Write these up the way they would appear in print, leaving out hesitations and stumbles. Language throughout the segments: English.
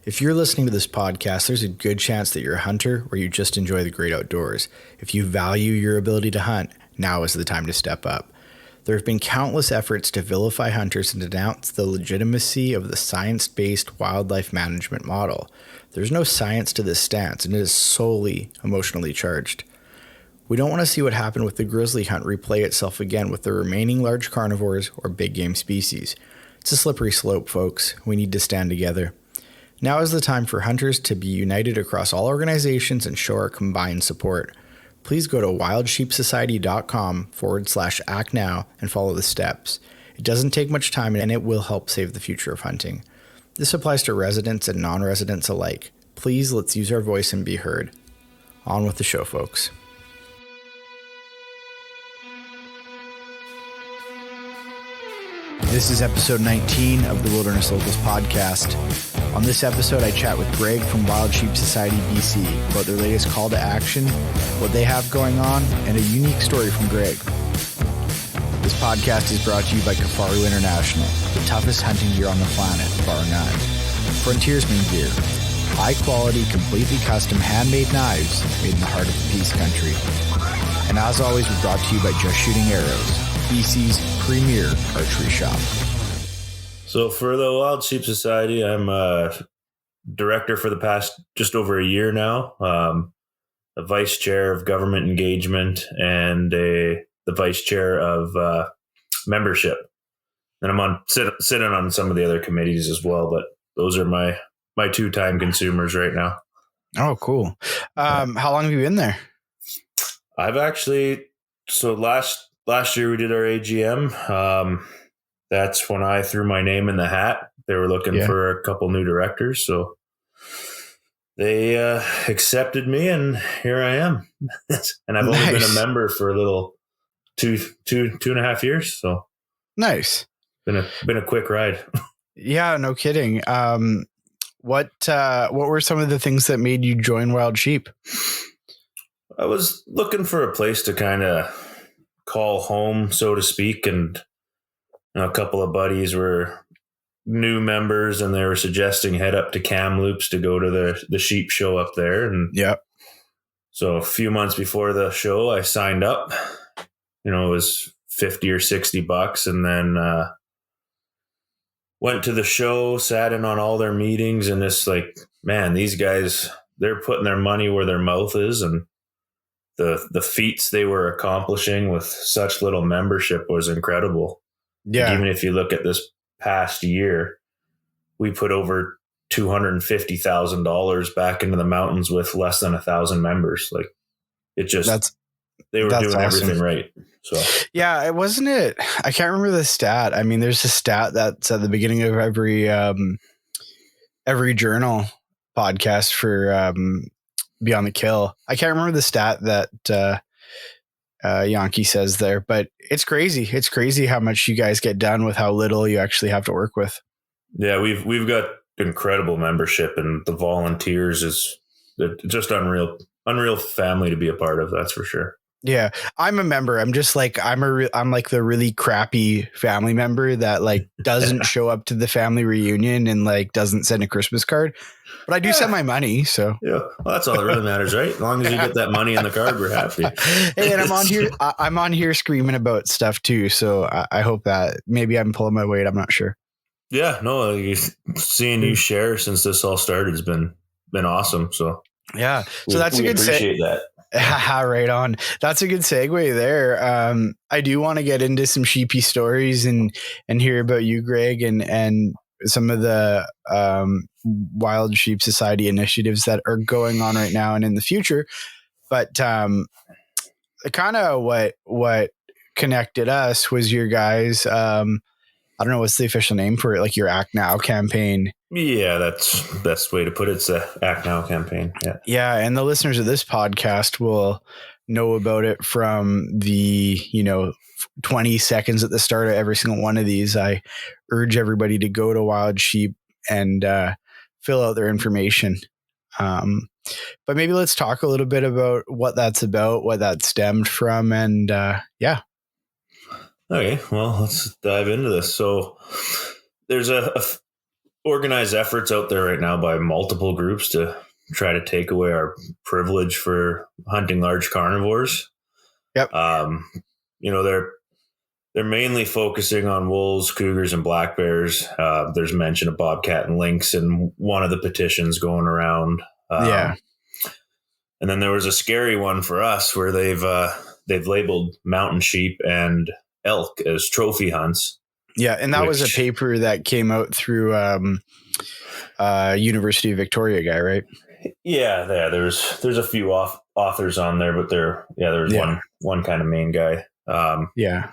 If you're listening to this podcast, there's a good chance that you're a hunter or you just enjoy the great outdoors. If you value your ability to hunt, now is the time to step up. There have been countless efforts to vilify hunters and denounce the legitimacy of the science-based wildlife management model. There's no science to this stance, and it is solely emotionally charged. We don't want to see what happened with the grizzly hunt replay itself again with the remaining large carnivores or big game species. It's a slippery slope, folks. We need to stand together. Now is the time for hunters to be united across all organizations and show our combined support. Please go to wildsheepsociety.com/act now and follow the steps. It doesn't take much time and it will help save the future of hunting. This applies to residents and non-residents alike. Please, let's use our voice and be heard. On with the show, folks. This is episode 19 of the Wilderness Locals podcast. On this episode, I chat with Greg from Wild Sheep Society BC about their latest call to action, what they have going on, and a unique story from Greg. This podcast is brought to you by Kafaru International, the toughest hunting gear on the planet, bar none. Frontiersman gear, high quality, completely custom handmade knives made in the heart of the Peace Country. And as always, we're brought to you by Just Shooting Arrows, BC's premier archery shop. So for the Wild Sheep Society, I'm a director for the past just over a year now, a vice chair of government engagement and the vice chair of membership. And I'm sitting on some of the other committees as well, but those are my two time consumers right now. Oh, cool. How long have you been there? I've actually, so last year we did our AGM. That's when I threw my name in the hat. They were looking for a couple new directors. So they accepted me and here I am. And I've only been a member for a little two and a half years. So nice. Been a quick ride. Yeah, no kidding. What were some of the things that made you join Wild Sheep? I was looking for a place to kind of call home, so to speak, and a couple of buddies were new members and they were suggesting head up to Kamloops to go to the sheep show up there. And so a few months before the show, I signed up. It was $50 or $60, and then went to the show, sat in on all their meetings, and it's like, man, these guys, they're putting their money where their mouth is, and the feats they were accomplishing with such little membership was incredible. Yeah. Like even if you look at this past year, we put over $250,000 back into the mountains with less than 1,000 members. Like it just, they were doing awesome. Everything right. So yeah, it wasn't it. I can't remember the stat. I mean, there's a stat that's at the beginning of every journal podcast for Beyond the Kill. I can't remember the stat that Yankee says there, but it's crazy. It's crazy how much you guys get done with how little you actually have to work with. Yeah, we've got incredible membership, and the volunteers is just unreal family to be a part of. That's for sure. Yeah, I'm a member. I'm just like I'm like the really crappy family member that like doesn't show up to the family reunion and like doesn't send a Christmas card, but I do send my money. So well, that's all that really matters, right? As long as you get that money in the card, we're happy. Hey, and I'm on here screaming about stuff too. So I hope that maybe I'm pulling my weight. I'm not sure. Yeah, no, seeing you share since this all started has been awesome. So yeah, so that's a good appreciate that. Right on. That's a good segue there. I do want to get into some sheepy stories and hear about you, Greg, and some of the Wild Sheep Society initiatives that are going on right now and in the future. But kind of what connected us was your guys. I don't know what's the official name for it, like your Act Now campaign. Yeah, that's the best way to put it. It's the Act Now campaign. Yeah. And the listeners of this podcast will know about it from the, 20 seconds at the start of every single one of these. I urge everybody to go to Wild Sheep and fill out their information. But maybe let's talk a little bit about what that's about, what that stemmed from. And Okay, well, let's dive into this. So there's organized efforts out there right now by multiple groups to try to take away our privilege for hunting large carnivores. Yep. They're mainly focusing on wolves, cougars, and black bears. There's mention of bobcat and lynx in one of the petitions going around. Yeah. And then there was a scary one for us where they've labeled mountain sheep and elk as trophy hunts. Yeah, and that was a paper that came out through University of Victoria guy, right? Yeah, there's a few authors on there, but there's one kind of main guy. Yeah.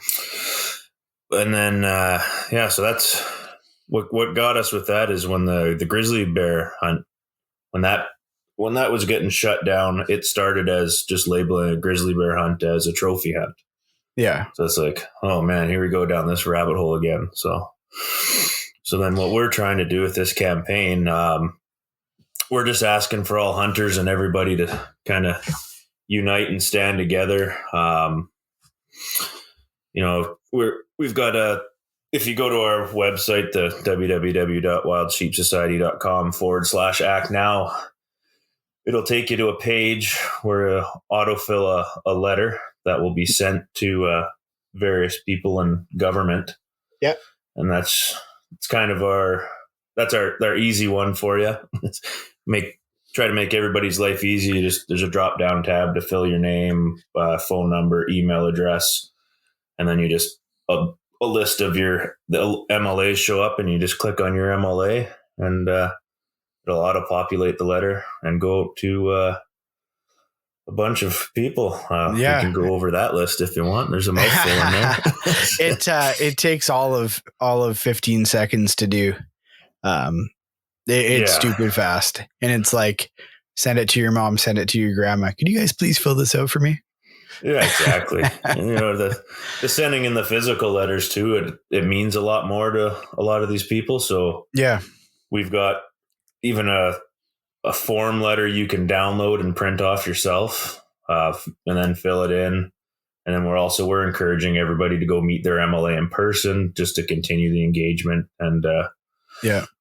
And then so that's what got us with that is when the grizzly bear hunt, when that was getting shut down, it started as just labeling a grizzly bear hunt as a trophy hunt. Yeah. So it's like, oh man, here we go down this rabbit hole again. So then what we're trying to do with this campaign, we're just asking for all hunters and everybody to kind of unite and stand together. We've got if you go to our website, the www.wildsheepsociety.com/act now, it'll take you to a page where you autofill a letter that will be sent to various people in government. Yep. And it's kind of our easy one for you. Try to make everybody's life easy. There's a drop down tab to fill your name, phone number, email address, and then you just a list of the MLAs show up, and you just click on your MLA, and it'll auto populate the letter and go to a bunch of people. We can go over that list if you want. There's a mouthful in there. It takes all of 15 seconds to do. It's stupid fast, and it's like, send it to your mom, send it to your grandma. Could you guys please fill this out for me? Yeah, exactly. And, the sending in the physical letters too, it means a lot more to a lot of these people. So yeah, we've got even a form letter you can download and print off yourself, and then fill it in. And then we're encouraging everybody to go meet their MLA in person just to continue the engagement. And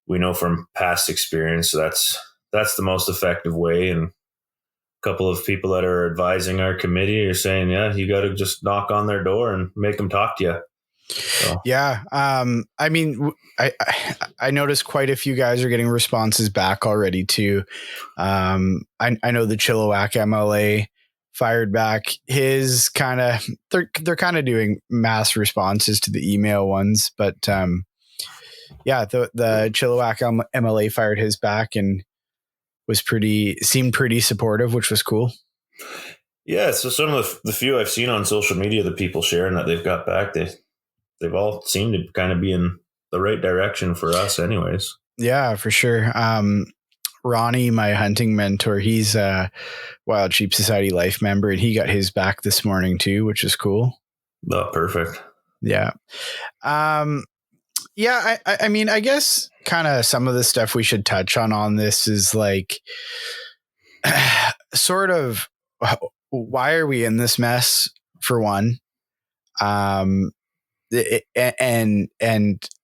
we know from past experience that's the most effective way. And a couple of people that are advising our committee are saying, you got to just knock on their door and make them talk to you. So. Yeah. I mean, I noticed quite a few guys are getting responses back already too. I know the Chilliwack MLA fired back his they're kind of doing mass responses to the email ones, but the Chilliwack MLA fired his back and seemed pretty supportive, which was cool. Yeah. So some of the few I've seen on social media, the people sharing that they've got back, they've all seemed to kind of be in the right direction for us anyways. Yeah, for sure. Ronnie, my hunting mentor, he's a Wild Sheep Society Life member, and he got his back this morning too, which is cool. Oh, perfect. Yeah. I mean, I guess kind of some of the stuff we should touch on this is like sort of why are we in this mess for one? And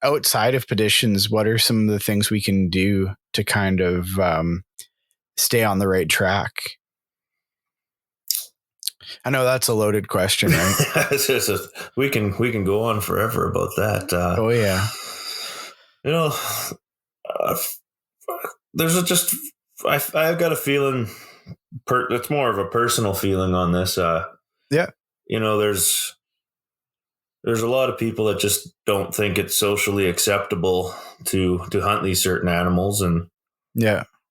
outside of petitions, what are some of the things we can do to kind of stay on the right track? I know that's a loaded question, right? We can go on forever about that. Oh yeah. I've got a feeling. It's more of a personal feeling on this. There's a lot of people that just don't think it's socially acceptable to hunt these certain animals, and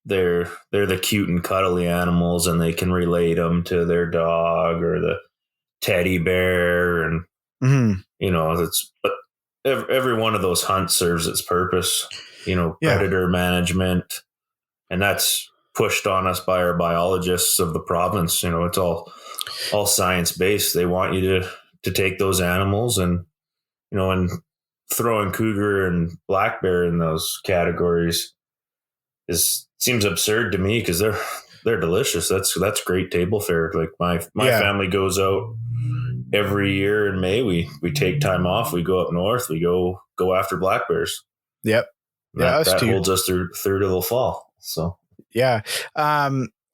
they're the cute and cuddly animals, and they can relate them to their dog or the teddy bear, and but every one of those hunts serves its purpose. Predator management, and that's pushed on us by our biologists of the province. It's all science based. They want you to take those animals, and and throwing cougar and black bear in those categories seems absurd to me, because they're delicious. That's great table fare. Like my family goes out every year in May. We take time off. We go up north. We go after black bears. Yep. Yeah, us That too. holds us through to the fall. So Yeah. I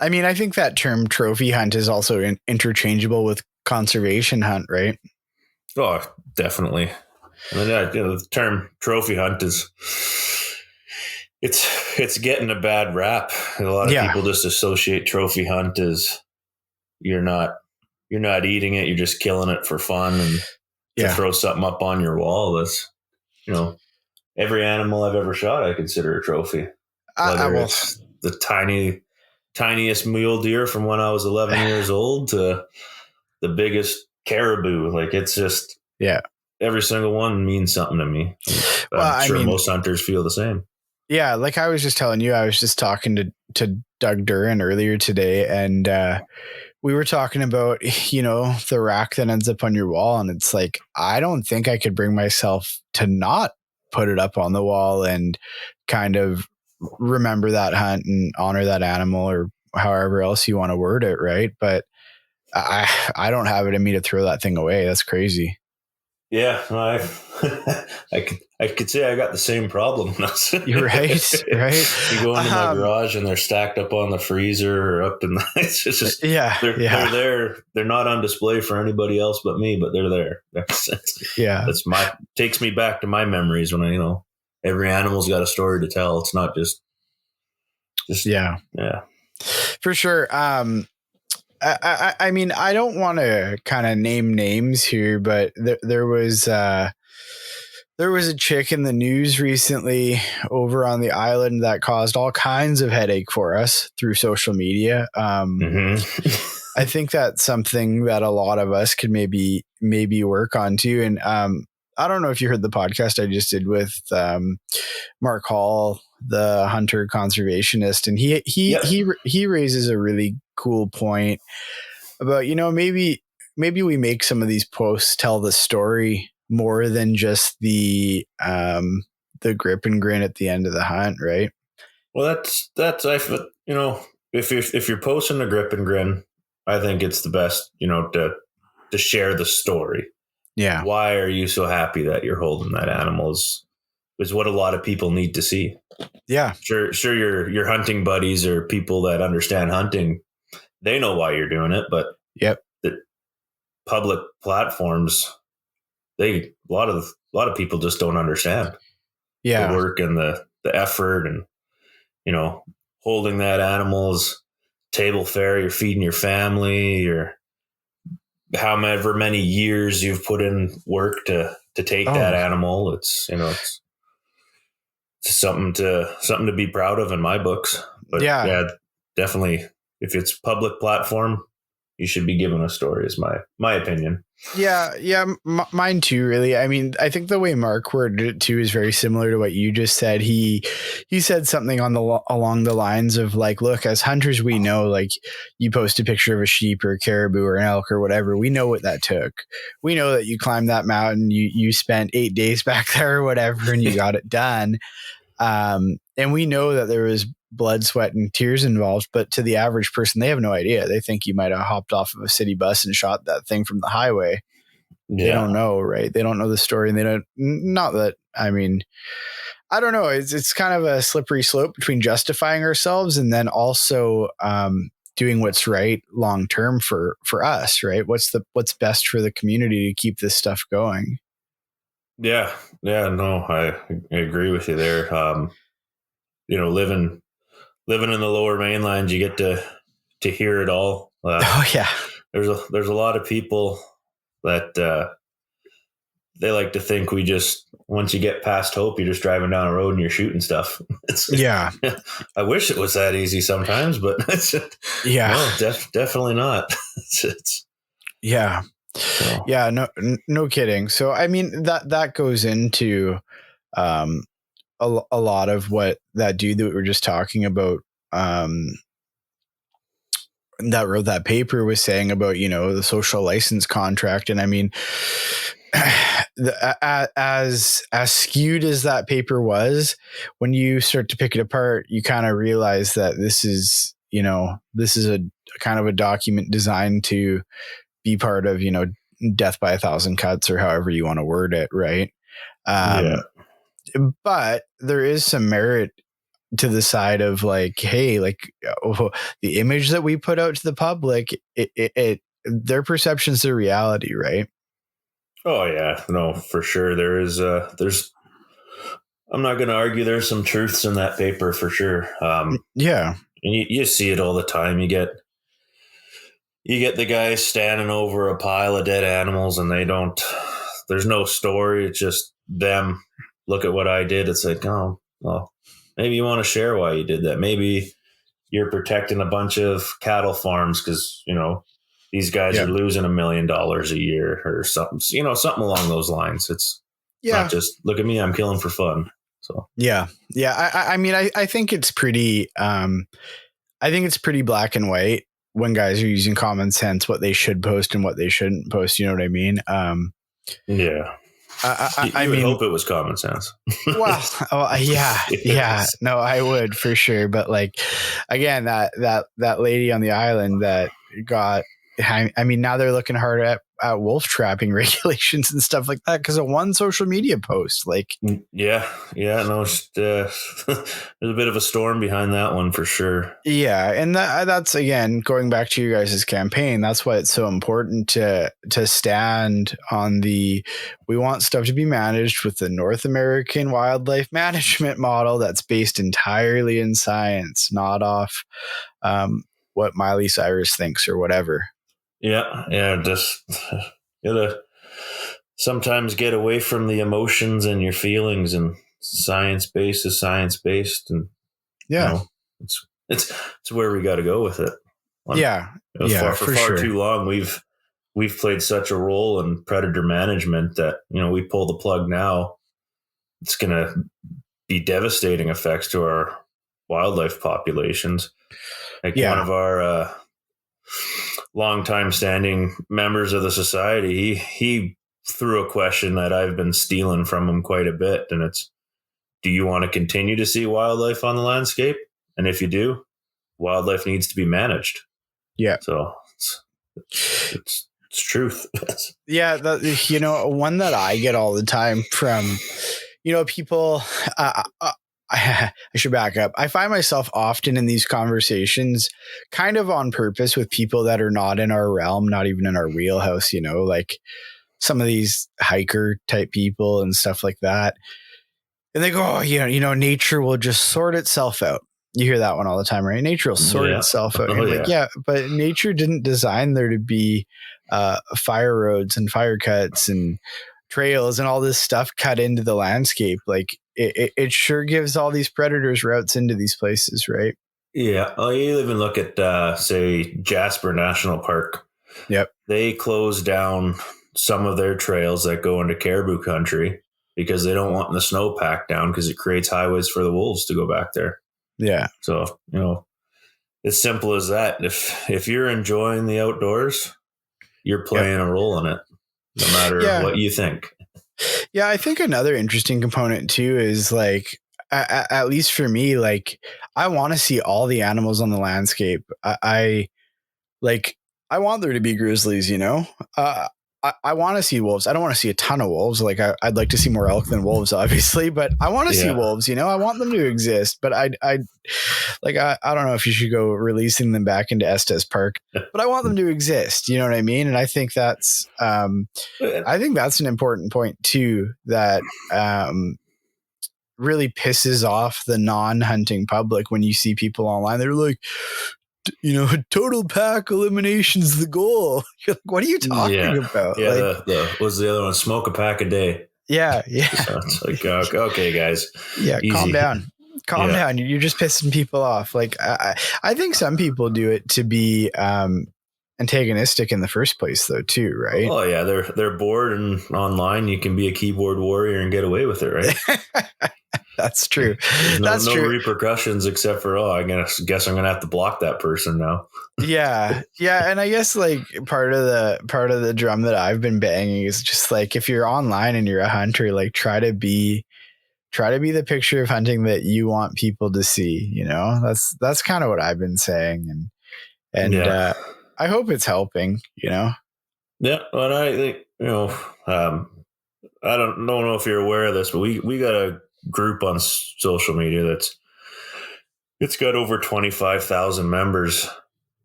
mean, I think that term trophy hunt is also interchangeable with conservation hunt, right? oh, definitely. And then the term trophy hunt is it's getting a bad rap. A lot of Yeah. people just associate trophy hunt as you're not eating it, you're just killing it for fun and to Yeah. throw something up on your wall. That's every animal I've ever shot I consider a trophy. Whether Well, it's the tiniest mule deer from when I was 11 years old to the biggest caribou. Like, it's just, yeah. every single one means something to me. Well, I'm sure most hunters feel the same. Yeah, like I was just telling you, I was just talking to Doug Duran earlier today, and we were talking about, the rack that ends up on your wall, and it's like, I don't think I could bring myself to not put it up on the wall and kind of remember that hunt and honor that animal, or however else you want to word it, right? But I don't have it in me to throw that thing away. That's crazy. Yeah, I could say I got the same problem. You're right, right. You go into my garage and they're stacked up on the freezer or up in the. It's just they're there. They're not on display for anybody else but me, but they're there. That's takes me back to my memories when every animal's got a story to tell. It's not just yeah, for sure. I mean, I don't want to kind of name names here, but there was a chick in the news recently over on the island that caused all kinds of headache for us through social media. I think that's something that a lot of us could maybe work on too. And I don't know if you heard the podcast I just did with Mark Hall, the hunter conservationist, and he raises a really cool point about, maybe we make some of these posts tell the story more than just the grip and grin at the end of the hunt, right? Well, if you're posting a grip and grin, I think it's the best, to share the story. Yeah. Why are you so happy that you're holding that animal is what a lot of people need to see. Yeah. Sure your hunting buddies or people that understand hunting, they know why you're doing it, but the public platforms, a lot of people just don't understand the work and the effort and holding that animal's table fare, you're feeding your family, or however many years you've put in work to take that animal. It's something to be proud of in my books. But yeah, definitely, if it's public platform, you should be given a story, is my opinion. Yeah, mine too, really. I mean, I think the way Mark worded it too is very similar to what you just said. He said something along the lines of like, look, as hunters, we know, like, you post a picture of a sheep or a caribou or an elk or whatever, we know what that took. We know that you climbed that mountain, you spent 8 days back there or whatever, and you got it done. And we know that there was blood, sweat, and tears involved, but to the average person, they have no idea. They think you might have hopped off of a city bus and shot that thing from the highway. Yeah. They don't know, right? They don't know the story, and they don't. Not that, I mean, I don't know. It's kind of a slippery slope between justifying ourselves and then also doing what's right long term for us, right? What's best for the community to keep this stuff going. Yeah, no, I agree with you there. Living in the lower mainland, you get to hear it all. There's a lot of people that they like to think we just, once you get past Hope, you're just driving down a road and you're shooting stuff. I wish it was that easy sometimes, but no, definitely not. No kidding. So I mean, that goes into a lot of what that dude that we were just talking about that wrote that paper was saying about, the social license contract. And I mean, as skewed as that paper was, when you start to pick it apart, you kind of realize that this is a kind of a document designed to be part of, death by 1,000 cuts, or however you want to word it. Right. But there is some merit to the side of like, hey, like the image that we put out to the public, their perception's their reality, right? Oh yeah, no, for sure. There's I'm not going to argue. There's some truths in that paper for sure. Yeah. And you see it all the time. You get the guys standing over a pile of dead animals, and there's no story. It's just them. Look at what I did. It's like, oh, well, maybe you want to share why you did that. Maybe you're protecting a bunch of cattle farms because these guys Yeah. are losing $1 million a year or something. Something along those lines. It's not just look at me. I'm killing for fun. So yeah. I mean, I think it's pretty. I think it's pretty black and white when guys are using common sense, what they should post and what they shouldn't post. You know what I mean? Yeah. I would hope it was common sense. Well, yeah. No, I would for sure. But like, again, that lady on the island that got, I mean, now they're looking hard at wolf trapping regulations and stuff like that because of one social media post. Like, yeah, no, there's a bit of a storm behind that one for sure. Yeah, and that's again going back to you guys' campaign. That's why it's so important to stand on we want stuff to be managed with the North American wildlife management model that's based entirely in science, not off what Miley Cyrus thinks or whatever. Yeah, just gotta sometimes get away from the emotions and your feelings, and science-based is science-based, and it's where we got to go with it. For far sure. too long we've played such a role in predator management that we pull the plug now, it's going to be devastating effects to our wildlife populations. Like one of our longtime standing members of the society, he threw a question that I've been stealing from him quite a bit, and it's, do you want to continue to see wildlife on the landscape? And if you do, wildlife needs to be managed. Yeah. So it's truth. Yeah. One that I get all the time from, people, I should back up. I find myself often in these conversations kind of on purpose with people that are not in our realm, not even in our wheelhouse, like some of these hiker type people and stuff like that. And they go, oh, nature will just sort itself out. You hear that one all the time, right? Nature will sort itself out. Like, but nature didn't design there to be fire roads and fire cuts and trails and all this stuff cut into the landscape. Like it sure gives all these predators routes into these places, right? Yeah. You even look at, say, Jasper National Park. Yep. They closed down some of their trails that go into caribou country because they don't want the snowpack down because it creates highways for the wolves to go back there. Yeah. So, as simple as that. If you're enjoying the outdoors, you're playing a role in it, no matter what you think. Yeah, I think another interesting component too is like, at least for me, like I want to see all the animals on the landscape. I want there to be grizzlies, I want to see wolves. I don't want to see a ton of wolves. Like I'd like to see more elk than wolves, obviously, but I want to see wolves, I want them to exist, but I don't know if you should go releasing them back into Estes Park, but I want them to exist. You know what I mean? And I think that's an important point too, that, really pisses off the non-hunting public when you see people online. They're like, total pack elimination's the goal. You're like, what are you talking about? Yeah, what's the other one? Smoke a pack a day. Yeah. So it's like, okay, guys. Yeah, easy. Calm down. You're just pissing people off. Like, I think some people do it to be antagonistic in the first place, though, too, right? Oh yeah, they're bored, and online you can be a keyboard warrior and get away with it, right? That's true. There's no repercussions except for, I guess I'm gonna have to block that person now. Yeah, and I guess like part of the drum that I've been banging is just like, if you're online and you're a hunter, like try to be the picture of hunting that you want people to see. That's kind of what I've been saying, and I hope it's helping. Yeah, but I think I don't know if you're aware of this, but we got a group on social media it's got over 25,000 members,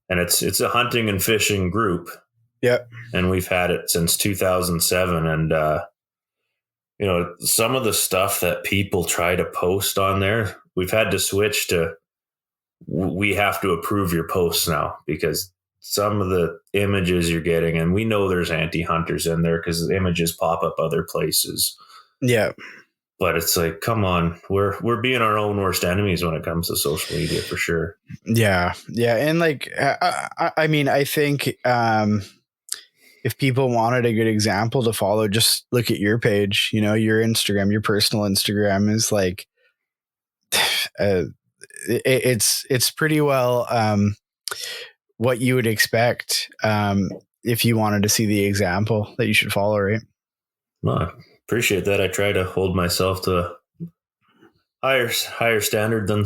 and it's a hunting and fishing group. Yep. And we've had it since 2007. And, some of the stuff that people try to post on there, we've had to switch to, we have to approve your posts now, because some of the images you're getting, and we know there's anti-hunters in there because the images pop up other places. Yeah. But it's like, come on, we're being our own worst enemies when it comes to social media, for sure. Yeah. Yeah. And like, I mean, I think if people wanted a good example to follow, just look at your page, your Instagram, your personal Instagram is like, it's pretty well what you would expect if you wanted to see the example that you should follow, right? Well, I appreciate that. I try to hold myself to a higher standard than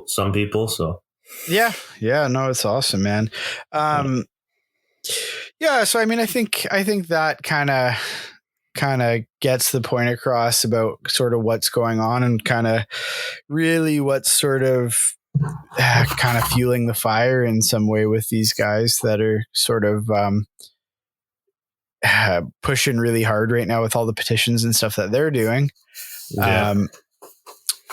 some people. So yeah, no, it's awesome, man. Yeah, so I mean, I think that kind of gets the point across about sort of what's going on, and kind of really what's sort of kind of fueling the fire in some way with these guys that are sort of pushing really hard right now with all the petitions and stuff that they're doing. yeah.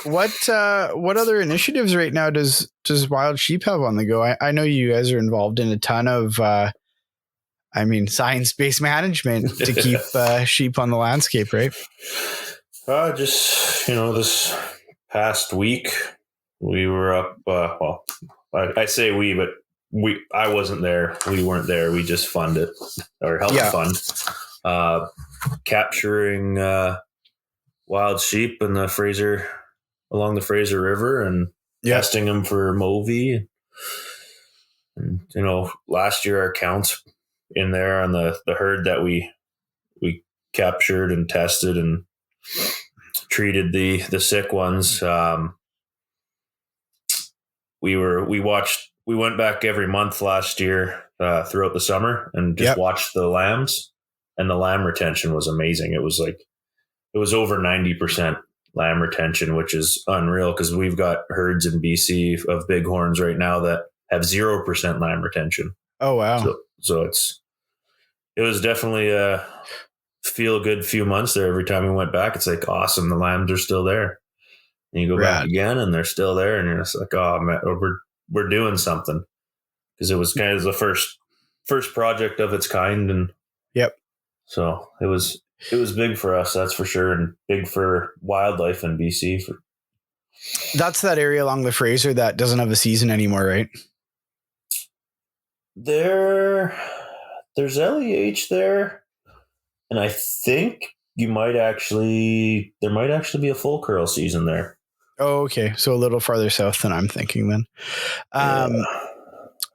What other initiatives right now does Wild Sheep have on the go? I know you guys are involved in a ton of science-based management to keep sheep on the landscape, right? Just this past week we were up. I say we, but I wasn't there. We weren't there. We just funded or helped fund capturing wild sheep in along the Fraser River, and testing them for Movie. And last year our counts in there on the herd that we captured and tested and treated the sick ones. We went back every month last year throughout the summer and just watched the lambs, and the lamb retention was amazing. It was over 90% lamb retention, which is unreal, because we've got herds in BC of bighorns right now that have 0% lamb retention. Oh, wow. So it was definitely a feel good few months there. Every time we went back, it's like, awesome, the lambs are still there. And you go back again and they're still there, and you're just like, oh man, we're doing something, because it was kind of the first project of its kind. And so it was big for us, that's for sure, and big for wildlife in BC. That's that area along the Fraser that doesn't have a season anymore, right? There's LEH there, and I think there might actually be a full curl season there. Oh, okay. So a little farther south than I'm thinking then.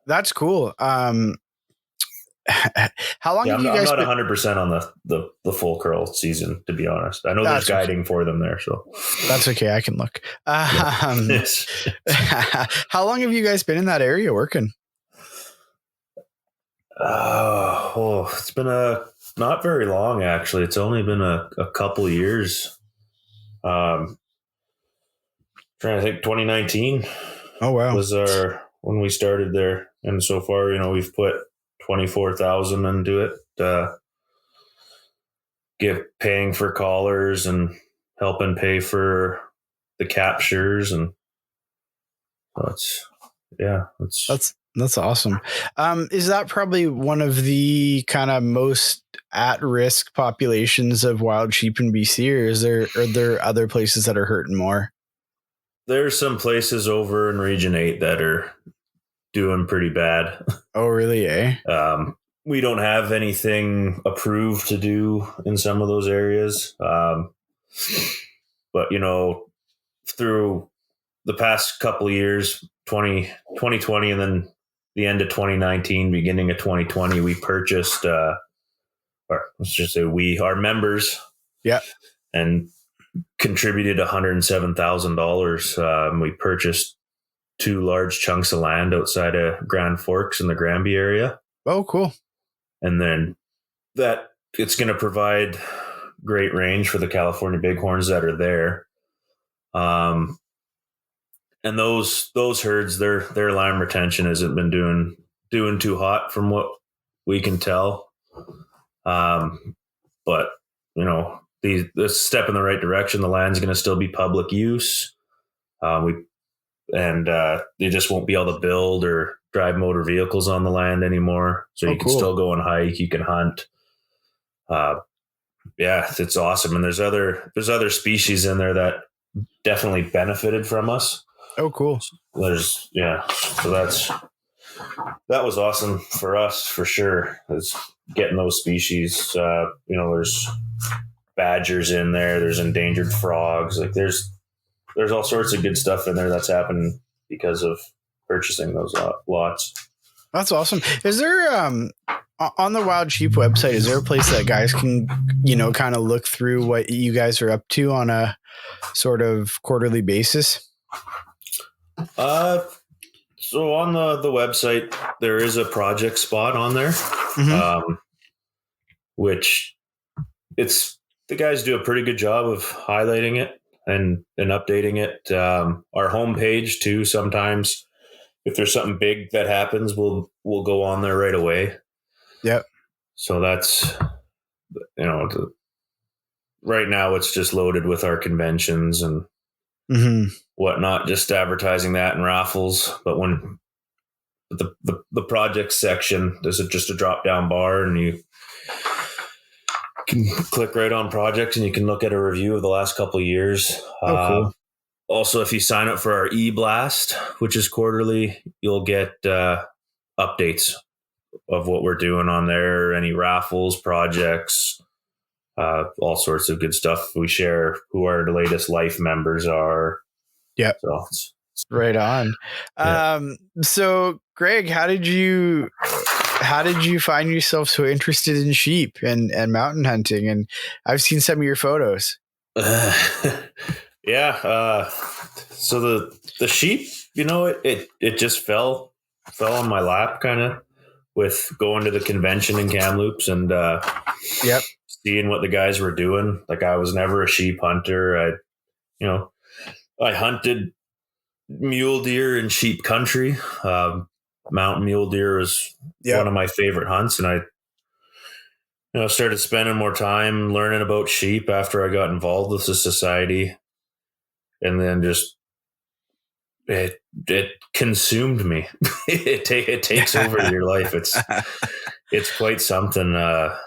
That's cool. How long have you guys I'm not 100% on the full curl season, to be honest. I know there's guiding for them there, so that's okay. I can look. How long have you guys been in that area working? It's been not very long, actually. It's only been a couple years. Trying to think, 2019. Oh, wow. Was when we started there. And so far, we've put 24,000 into it, paying for collars and helping pay for the captures. And that's awesome. Is that probably one of the kind of most at-risk populations of wild sheep in BC, or are there other places that are hurting more? There's some places over in Region 8 that are doing pretty bad. Oh, really, eh? We don't have anything approved to do in some of those areas. But, through the past couple of years, 2020, and then the end of 2019, beginning of 2020, we purchased, or let's just say our members. Yeah. And contributed $107,000. We purchased 2 large chunks of land outside of Grand Forks in the Granby area. Oh, cool. And then it's going to provide great range for the California bighorns that are there. And those herds, their lime retention hasn't been doing too hot from what we can tell. But this step in the right direction. The land's going to still be public use. You just won't be able to build or drive motor vehicles on the land anymore. So you can still go and hike, you can hunt. It's awesome. And there's other species in there that definitely benefited from us. Oh, cool. So that was awesome for us for sure. Is getting those species. There's badgers in there. There's endangered frogs. Like there's all sorts of good stuff in there that's happened because of purchasing those lots. That's awesome. Is there on the Wild Sheep website, is there a place that guys can, kind of look through what you guys are up to on a sort of quarterly basis? So on the website, there is a project spot on there, which the guys do a pretty good job of highlighting it and updating it. Our homepage too. Sometimes if there's something big that happens, we'll go on there right away. Yep. So that's, right now it's just loaded with our conventions and whatnot, just advertising that and raffles. But when the project section, there's just a drop down bar and you can click right on projects and you can look at a review of the last couple of years. Cool. Also, if you sign up for our e-blast, which is quarterly, you'll get updates of what we're doing on there, any raffles, projects, all sorts of good stuff. We share who our latest life members are. Yeah. So right on. Yeah. So Greg, how did you find yourself so interested in sheep and mountain hunting? And I've seen some of your photos. Yeah. So the sheep, it just fell on my lap kind of with going to the convention in Kamloops and seeing what the guys were doing. Like I was never a sheep hunter. I hunted mule deer in sheep country. Mountain mule deer was one of my favorite hunts. And I started spending more time learning about sheep after I got involved with the society. And then just it consumed me. it takes over your life. It's quite something. I've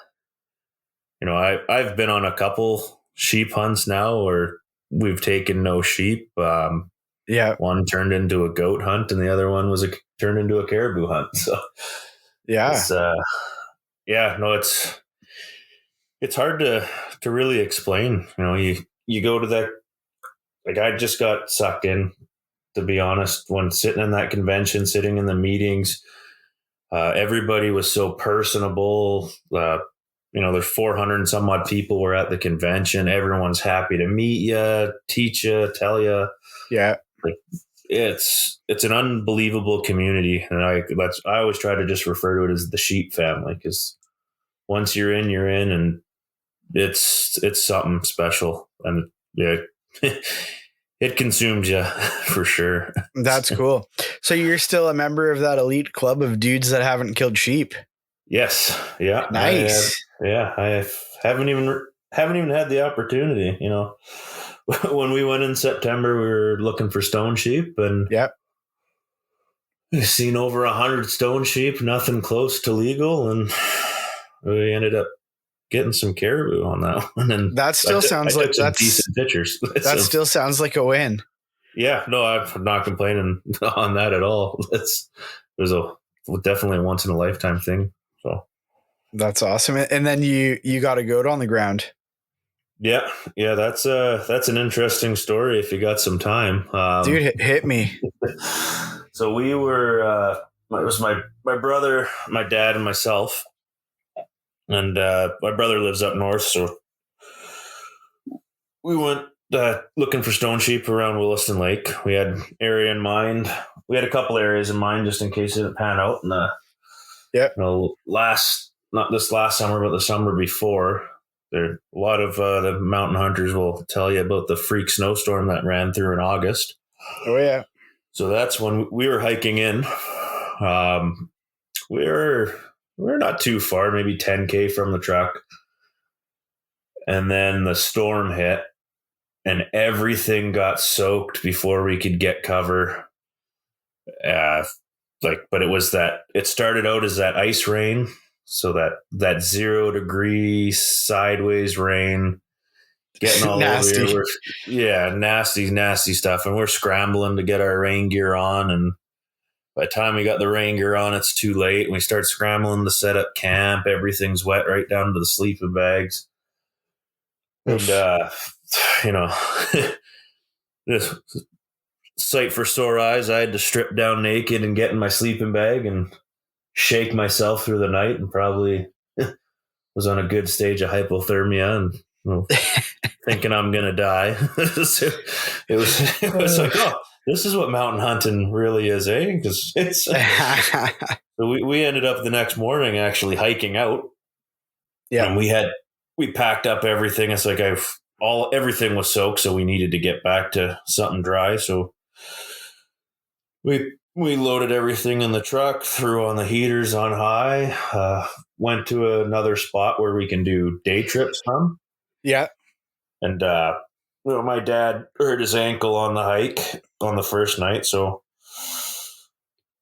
been on a couple sheep hunts now where we've taken no sheep. One turned into a goat hunt and the other one was turned into a caribou hunt. So it's hard to really explain. You go to that. Like I just got sucked in, to be honest, when sitting in that convention, sitting in the meetings. Everybody was so personable. There's 400 and some odd people were at the convention. Everyone's happy to meet you, teach you, tell you. Yeah. Like it's an unbelievable community. And I always try to just refer to it as the sheep family, because once you're in, and it's something special. And yeah, it consumes you for sure. That's cool. So you're still a member of that elite club of dudes that haven't killed sheep? Yes. Yeah. Nice. I haven't even had the opportunity. When we went in September, we were looking for stone sheep, and we've seen over 100 stone sheep, nothing close to legal, and we ended up getting some caribou on that one. And that still sounds like that's decent pictures. That still sounds like a win. Yeah, no, I'm not complaining on that at all. It was definitely a once in a lifetime thing. So that's awesome. And then you got a goat on the ground. Yeah. That's an interesting story if you got some time. Dude, hit me. So we were, it was my brother, my dad, and myself. And my brother lives up north, so we went looking for stone sheep around Williston Lake. We had an area in mind. We had a couple areas in mind just in case it didn't pan out. And not this last summer, but the summer before, A lot of the mountain hunters will tell you about the freak snowstorm that ran through in August. Oh yeah. So that's when we were hiking in. We're not too far, maybe 10K from the truck. And then the storm hit and everything got soaked before we could get cover. But it started out as that ice rain. So that 0 degree sideways rain getting all over here. Nasty stuff. And we're scrambling to get our rain gear on. And by the time we got the rain gear on, it's too late. And we start scrambling to set up camp. Everything's wet right down to the sleeping bags. And, this sight for sore eyes. I had to strip down naked and get in my sleeping bag and shake myself through the night, and probably was on a good stage of hypothermia and thinking I'm going to die. So it was like, oh, this is what mountain hunting really is, eh? Because it's so we ended up the next morning actually hiking out. Yeah. And we packed up everything. It's like everything was soaked, so we needed to get back to something dry. So we loaded everything in the truck, threw on the heaters on high, went to another spot where we can do day trips from. Yeah. And my dad hurt his ankle on the hike on the first night, so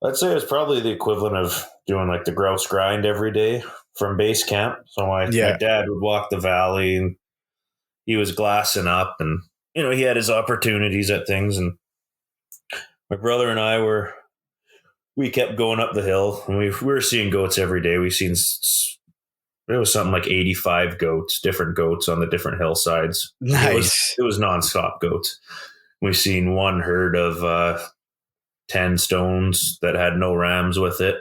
I'd say it's probably the equivalent of doing like the grouse grind every day from base camp. So my dad would walk the valley, and he was glassing up, and he had his opportunities at things. And my brother and I we kept going up the hill, and we were seeing goats every day. It was something like 85 different goats on the different hillsides. Nice. It was nonstop goats. We've seen one herd of 10 stones that had no rams with it.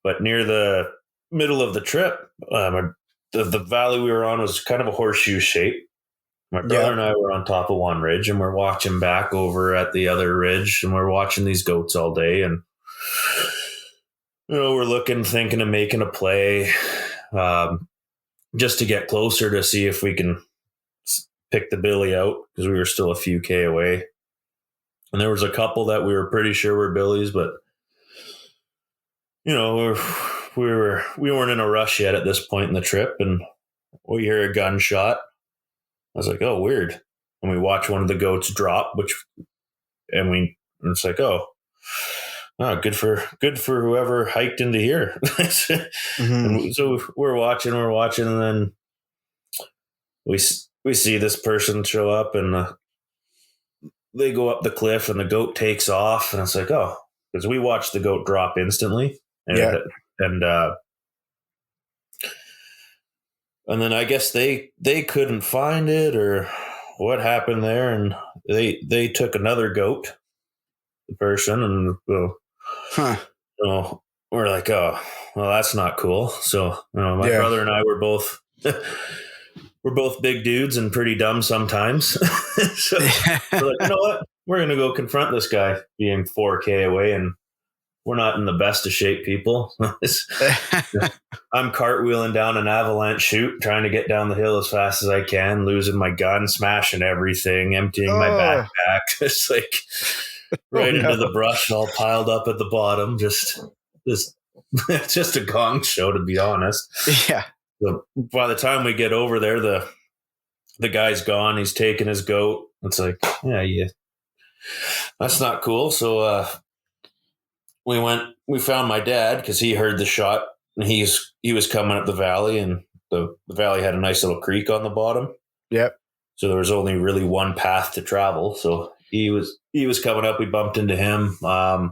But near the middle of the trip, the valley we were on was kind of a horseshoe shape. My brother and I were on top of one ridge, and we're watching back over at the other ridge, and we're watching these goats all day. And, we're looking, thinking of making a play just to get closer to see if we can pick the billy out, because we were still a few K away. And there was a couple that we were pretty sure were billies, but, we weren't in a rush yet at this point in the trip, and we hear a gunshot. I was like, oh, weird. And we watch one of the goats drop, and it's like, oh, good for whoever hiked into here. And so we're watching, and then we see this person show up, and they go up the cliff, and the goat takes off, and it's like, oh, because we watched the goat drop instantly, and then I guess they couldn't find it or what happened there, and they took another goat, the person, and we're like, oh, well, that's not cool. So my brother and I were both big dudes and pretty dumb sometimes. So we're like, you know what? We're gonna go confront this guy, being 4K away, and we're not in the best of shape, people. I'm cartwheeling down an avalanche chute, trying to get down the hill as fast as I can, losing my gun, smashing everything, emptying my backpack. It's like into the brush, all piled up at the bottom. Just a gong show, to be honest. Yeah. So by the time we get over there, the guy's gone. He's taking his goat. It's like, yeah, that's not cool. So we found my dad, because he heard the shot, and he was coming up the valley, and the valley had a nice little creek on the bottom. Yep. So there was only really one path to travel. So he was coming up. We bumped into him. My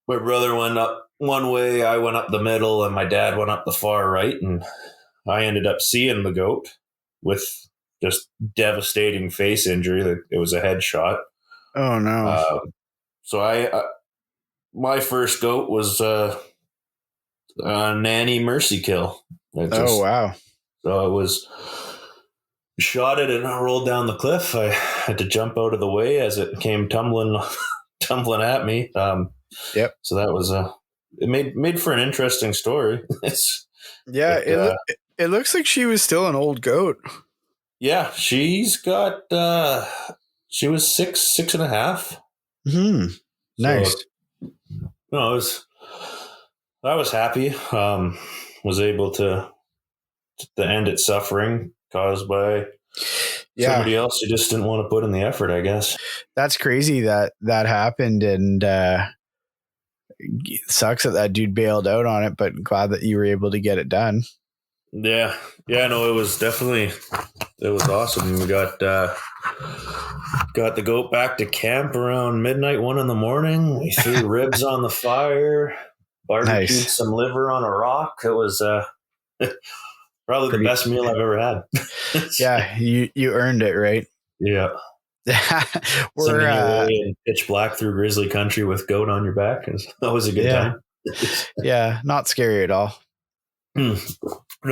brother went up one way, I went up the middle, and my dad went up the far right, and I ended up seeing the goat with just devastating face injury. It was a headshot. Oh no. So my first goat was a nanny mercy kill. Oh wow. So it was shot it and I rolled down the cliff. I had to jump out of the way as it came tumbling at me. Yep. So that was it made for an interesting story. It It looks like she was still an old goat. Yeah, she's got. She was six and a half. Nice. So no, I was happy. Was able to end its suffering caused by somebody else who just didn't want to put in the effort, I guess. That's crazy that happened, and it sucks that dude bailed out on it, but glad that you were able to get it done. Yeah. No, it was awesome. We got the goat back to camp around midnight, 1 a.m. We threw ribs on the fire, barbecued some liver on a rock. It was probably the best meal I've ever had. Yeah, you earned it, right? Yeah. Sending you away in pitch black through grizzly country with goat on your back is always a good time. Yeah, not scary at all. No,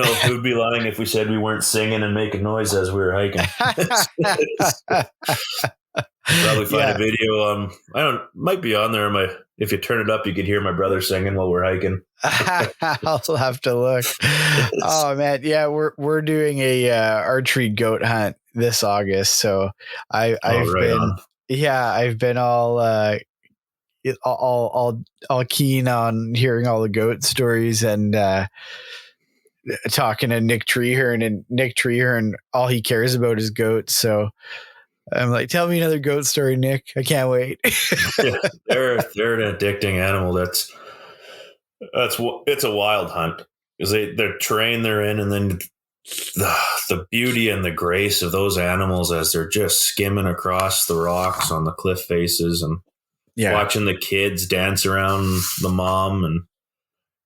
it would be lying if we said we weren't singing and making noise as we were hiking. Probably find a video. Might be on there. If you turn it up, you could hear my brother singing while we're hiking. I'll have to look. Oh man, yeah, we're doing a archery goat hunt this August, so I've been all keen on hearing all the goat stories and talking to Nick Treeherne, and Nick Treeherne, all he cares about is goats. So I'm like, tell me another goat story, Nick. I can't wait. Yeah, they're an addicting animal. It's a wild hunt because their terrain they're in, and then the beauty and the grace of those animals as they're just skimming across the rocks on the cliff faces, and watching the kids dance around the mom, and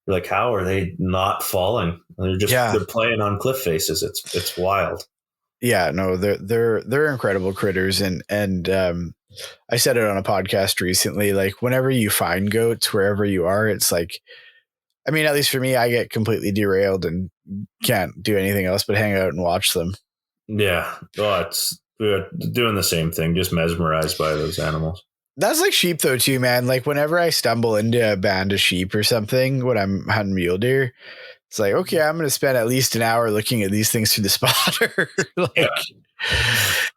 you're like, how are they not falling? They're playing on cliff faces. It's wild. Yeah, no, they're incredible critters, and I said it on a podcast recently. Like, whenever you find goats, wherever you are, it's like, I mean, at least for me, I get completely derailed and can't do anything else but hang out and watch them. Yeah, it's doing the same thing, just mesmerized by those animals. That's like sheep though too, man. Like, whenever I stumble into a band of sheep or something when I'm hunting mule deer, it's like, okay, I'm going to spend at least an hour looking at these things through the spotter,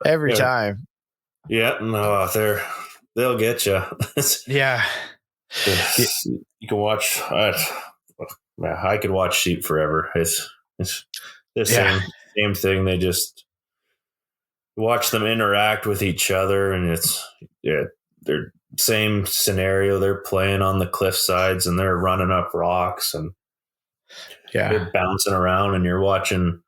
every time. Yeah, no, they'll get you. Yeah. You can watch. I could watch sheep forever. It's the same thing. They just watch them interact with each other, and they're same scenario. They're playing on the cliff sides, and they're running up rocks, and they're bouncing around, and you're watching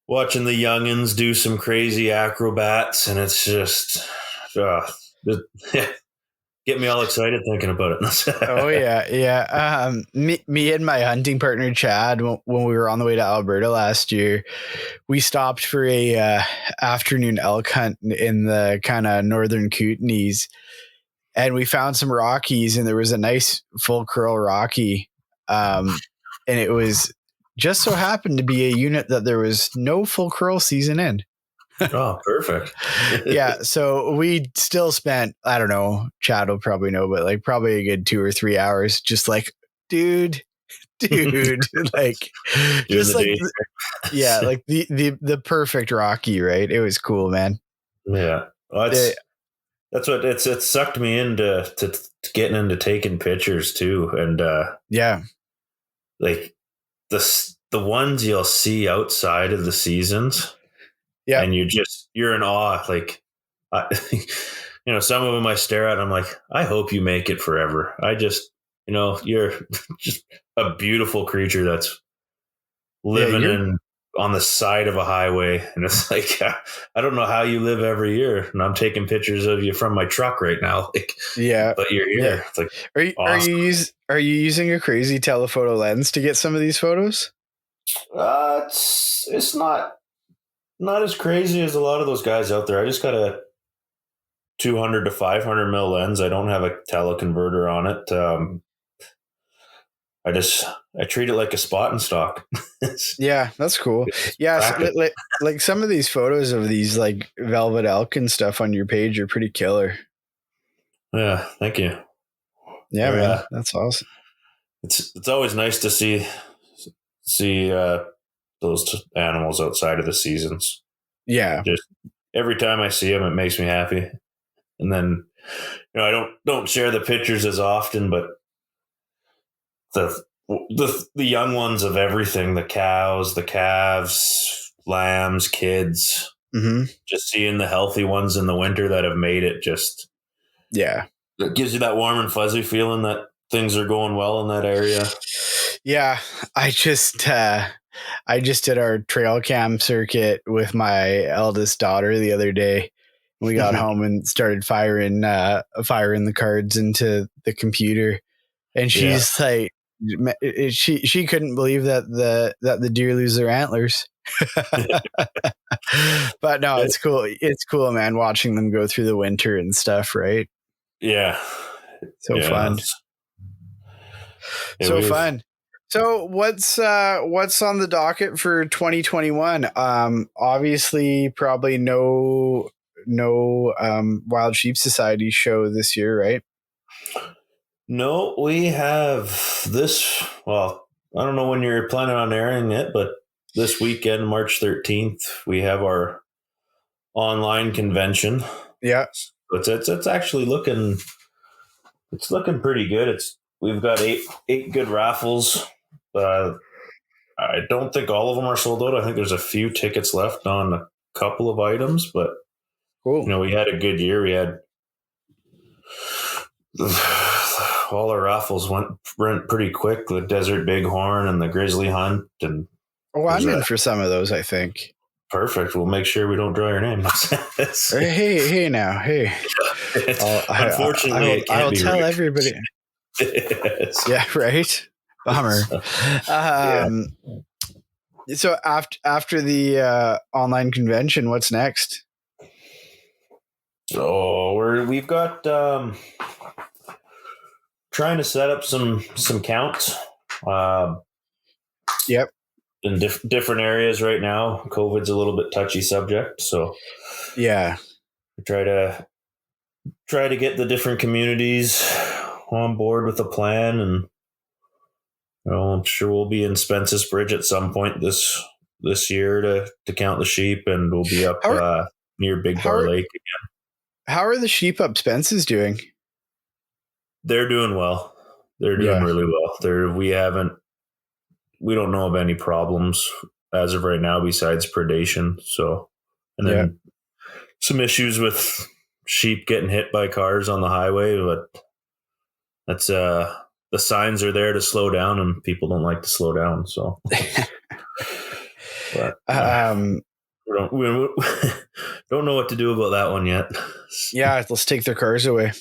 the youngins do some crazy acrobats, and it's just get me all excited thinking about it. Oh yeah. Me and my hunting partner Chad, when we were on the way to Alberta last year, we stopped for a afternoon elk hunt in the kind of northern Kootenays, and we found some Rockies, and there was a nice full curl Rocky, and it was just so happened to be a unit that there was no full curl season in. Oh, perfect. Yeah. So we still spent, I don't know, Chad will probably know, but like probably a good 2 or 3 hours, just like, dude, like, just like, like the perfect Rocky, right? It was cool, man. Yeah. Well, that's what it sucked me into to getting into taking pictures too. And like the ones you'll see outside of the seasons. Yeah. And you're in awe. Like, some of them I stare at, I'm like, I hope you make it forever. You're just a beautiful creature that's living on the side of a highway. And it's like, I don't know how you live every year. And I'm taking pictures of you from my truck right now. Like, but you're here. Yeah. It's like, awesome. Are you using a crazy telephoto lens to get some of these photos? It's not as crazy as a lot of those guys out there. I just got a 200 to 500 mil lens. I don't have a teleconverter on it. I treat it like a spot and stock. Yeah, that's cool. Yeah, so, like some of these photos of these like velvet elk and stuff on your page are pretty killer. Yeah, thank you. Yeah, man, that's awesome. It's always nice to see see those animals outside of the seasons. Yeah. Just every time I see them, it makes me happy. And then, I don't share the pictures as often, but the young ones of everything, the cows, the calves, lambs, kids, just seeing the healthy ones in the winter that have made it, just it gives you that warm and fuzzy feeling that things are going well in that area. Yeah, I just did our trail cam circuit with my eldest daughter the other day. We got home and started firing the cards into the computer, and she's like, she couldn't believe that the deer lose their antlers. But no, it's cool. It's cool, man, watching them go through the winter and stuff, right? Yeah. So fun. Fun. So what's on the docket for 2021? Obviously probably no Wild Sheep Society show this year, right? No, we have this. Well, I don't know when you're planning on airing it, but this weekend, March 13th, we have our online convention. Yeah. It's actually looking pretty good. We've got eight good raffles. I don't think all of them are sold out. I think there's a few tickets left on a couple of items, but cool. We had a good year. We had all our raffles went pretty quick. The Desert Bighorn and the Grizzly Hunt, and I'm in for some of those, I think. Perfect. We'll make sure we don't draw your name. Hey now. Unfortunately, I'll tell everybody. Yeah, right. Bummer. So after the online convention, what's next? So we've got trying to set up some counts. Yep. In different areas right now. COVID's a little bit touchy subject, so yeah, we try to get the different communities on board with a plan, and I'm sure we'll be in Spence's Bridge at some point this year to count the sheep, and we'll be up near Big Bar Lake again. How are the sheep up Spence's doing? They're doing well. They're doing really well. We don't know of any problems as of right now besides predation. So, and then some issues with sheep getting hit by cars on the highway, but that's the signs are there to slow down, and people don't like to slow down. So, but we don't know what to do about that one yet. Yeah, let's take their cars away.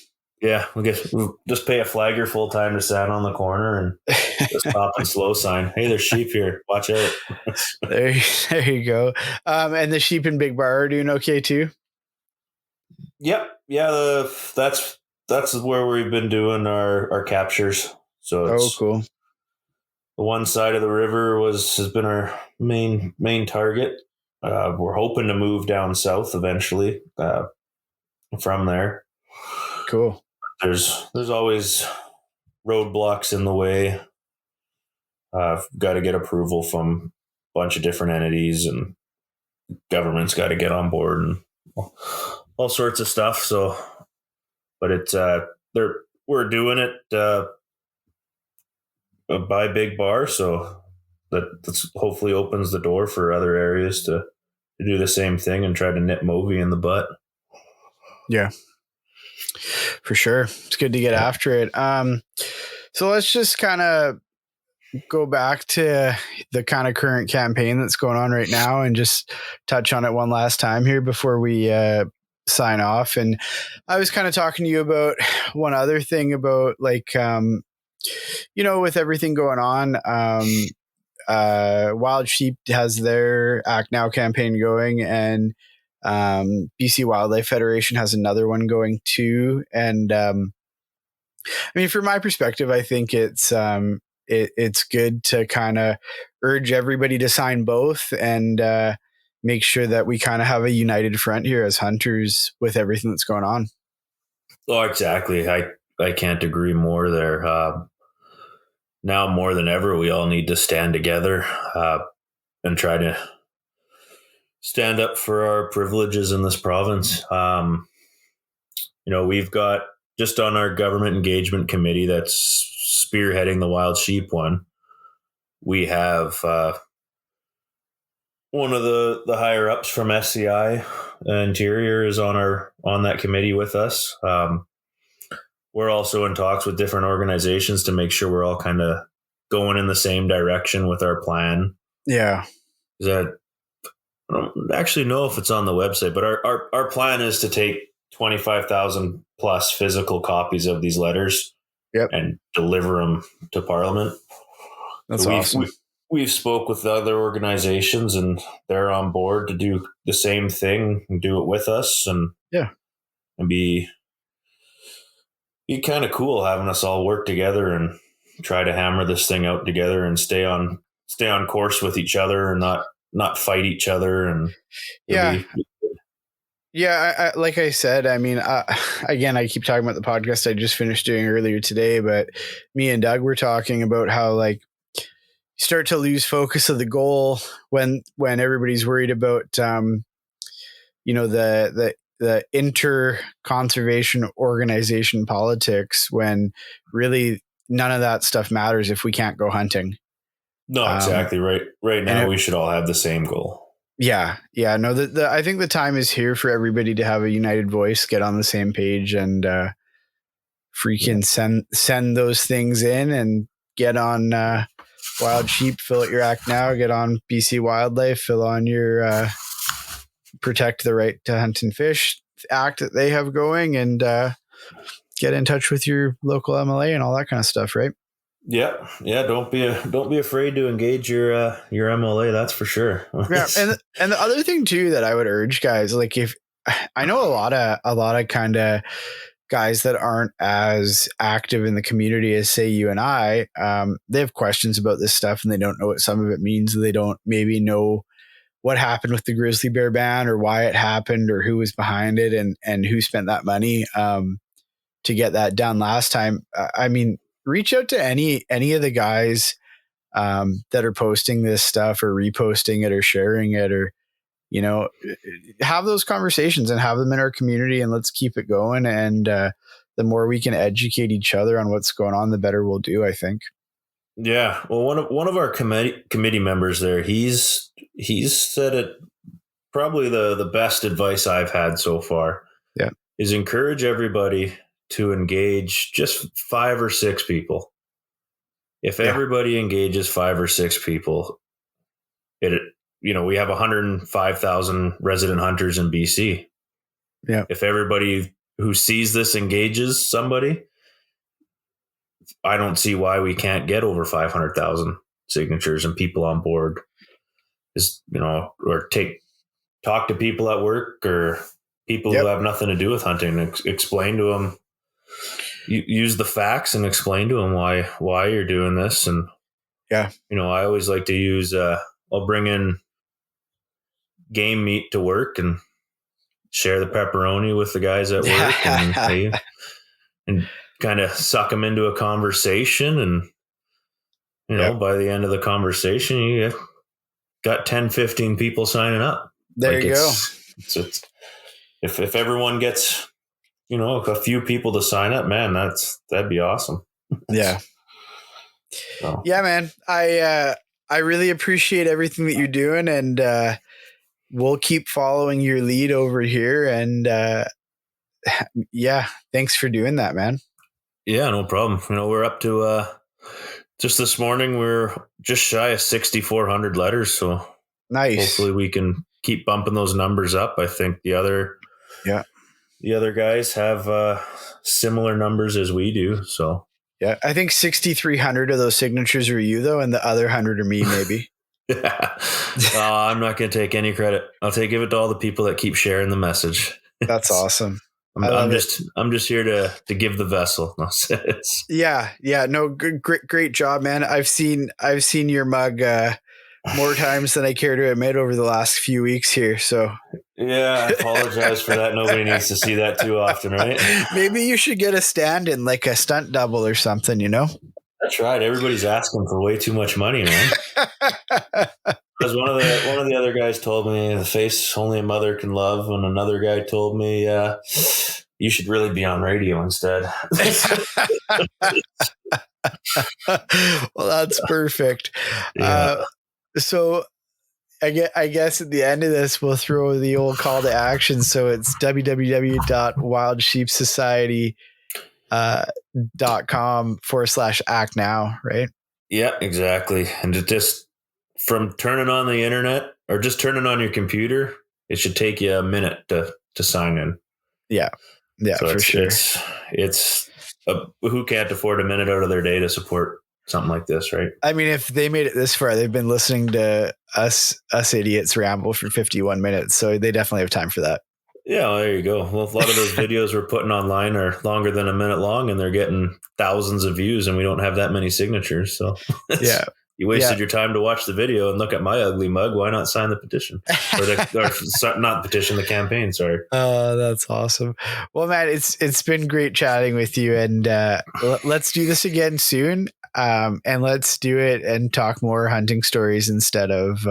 Yeah, we'll just pay a flagger full time to stand on the corner and just stop and slow sign. Hey, there's sheep here. Watch out. There you go. And the sheep in Big Bar are doing okay too? Yep. Yeah, that's where we've been doing our captures. So cool. The one side of the river has been our main target. We're hoping to move down south eventually from there. Cool. There's always roadblocks in the way. I've got to get approval from a bunch of different entities, and government's got to get on board and all sorts of stuff. So, but we're doing it by Big Bar, so that's hopefully opens the door for other areas to do the same thing and try to nip Moby in the butt. Yeah. For sure. It's good to get after it. So let's just kind of go back to the kind of current campaign that's going on right now and just touch on it one last time here before we sign off. And I was kind of talking to you about one other thing about like, with everything going on, Wild Sheep has their Act Now campaign going, and BC Wildlife Federation has another one going too. And from my perspective, I think it's good to kind of urge everybody to sign both and make sure that we kind of have a united front here as hunters with everything that's going on. Oh, exactly. I can't agree more there. now more than ever, we all need to stand together and try to stand up for our privileges in this province. We've got, just on our government engagement committee that's spearheading the wild sheep one, we have one of the higher ups from SCI Interior is on that committee with us. We're also in talks with different organizations to make sure we're all kind of going in the same direction with our plan. Yeah. I don't actually know if it's on the website, but our plan is to take 25,000 plus physical copies of these letters and deliver them to Parliament. That's awesome. We've spoke with other organizations and they're on board to do the same thing and do it with us and be kind of cool having us all work together and try to hammer this thing out together and stay on course with each other and not fight each other. And I like I said, I mean, again, I keep talking about the podcast I just finished doing earlier today, but me and Doug were talking about how, like, you start to lose focus of the goal when everybody's worried about, the inter-conservation organization politics, when really none of that stuff matters if we can't go hunting. No, exactly right. Right now, we should all have the same goal. Yeah. No, I think the time is here for everybody to have a united voice, get on the same page, and send those things in and get on Wild Sheep, fill out your act now, get on BC Wildlife, fill on your Protect the Right to Hunt and Fish act that they have going, and get in touch with your local MLA and all that kind of stuff, right? Yeah. Don't be afraid to engage your MLA. That's for sure. and the other thing too that I would urge guys, like, if I know a lot of kind of guys that aren't as active in the community as, say, you and I, they have questions about this stuff and they don't know what some of it means. They don't maybe know what happened with the grizzly bear ban or why it happened or who was behind it and who spent that money to get that done last time. I mean, reach out to any of the guys that are posting this stuff or reposting it or sharing it, or, have those conversations and have them in our community, and let's keep it going. And the more we can educate each other on what's going on, the better we'll do, I think. Yeah. Well, one of our committee members there, he's said it, probably the best advice I've had so far. Yeah. Is encourage everybody to engage just 5 or 6 people. If everybody engages 5 or 6 people, we have 105,000 resident hunters in BC. Yeah. If everybody who sees this engages somebody, I don't see why we can't get over 500,000 signatures and people on board. Or talk to people at work or people who have nothing to do with hunting, and explain to them, use the facts and explain to them why you're doing this. And I always like to use, I'll bring in game meat to work and share the pepperoni with the guys at work and kind of suck them into a conversation. And, by the end of the conversation, you got 10, 15 people signing up. There you go. It's if everyone gets, a few people to sign up, man, that'd be awesome. Yeah. So. Yeah, man. I really appreciate everything that you're doing, and we'll keep following your lead over here. And thanks for doing that, man. Yeah, no problem. We're up to just this morning, we're just shy of 6,400 letters. So nice. Hopefully we can keep bumping those numbers up. I think the other guys have similar numbers as we do. So I think 6,300 of those signatures are you, though, and the other 100 are me, maybe. I'm not going to take any credit. I'll give it to all the people that keep sharing the message. That's awesome. I'm just here to give the vessel. No, great job, man. I've seen your mug more times than I care to admit over the last few weeks here. So I apologize for that. Nobody needs to see that too often, right? Maybe you should get a stand-in, like a stunt double or something, I tried. Everybody's asking for way too much money, man. Because one of the other guys told me the face only a mother can love, and another guy told me you should really be on radio instead. Well, that's perfect. Yeah. So I guess at the end of this, we'll throw the old call to action. So it's www.wildsheepsociety.com/act now, right? Yeah, exactly. And it just from turning on the internet or just turning on your computer, it should take you a minute to sign in. Yeah. Yeah, so for sure. It's who can't afford a minute out of their day to support something like this, right? I mean, if they made it this far, they've been listening to us idiots ramble for 51 minutes. So they definitely have time for that. Yeah, well, there you go. Well, a lot of those videos we're putting online are longer than a minute long, and they're getting thousands of views, and we don't have that many signatures. So yeah, you wasted your time to watch the video and look at my ugly mug. Why not sign the petition or not petition, the campaign? Sorry. Oh, that's awesome. Well, man, it's been great chatting with you, and let's do this again soon. And let's do it and talk more hunting stories instead of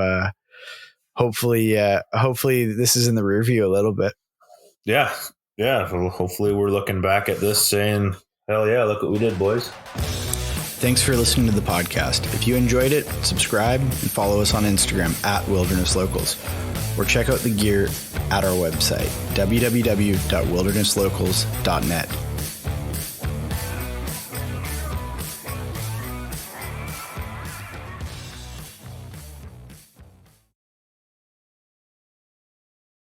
hopefully this is in the rear view a little bit. Yeah. Well, hopefully we're looking back at this saying, hell yeah, look what we did, boys. Thanks for listening to the podcast. If you enjoyed it, subscribe and follow us on Instagram @WildernessLocals, or check out the gear at our website, www.wildernesslocals.net.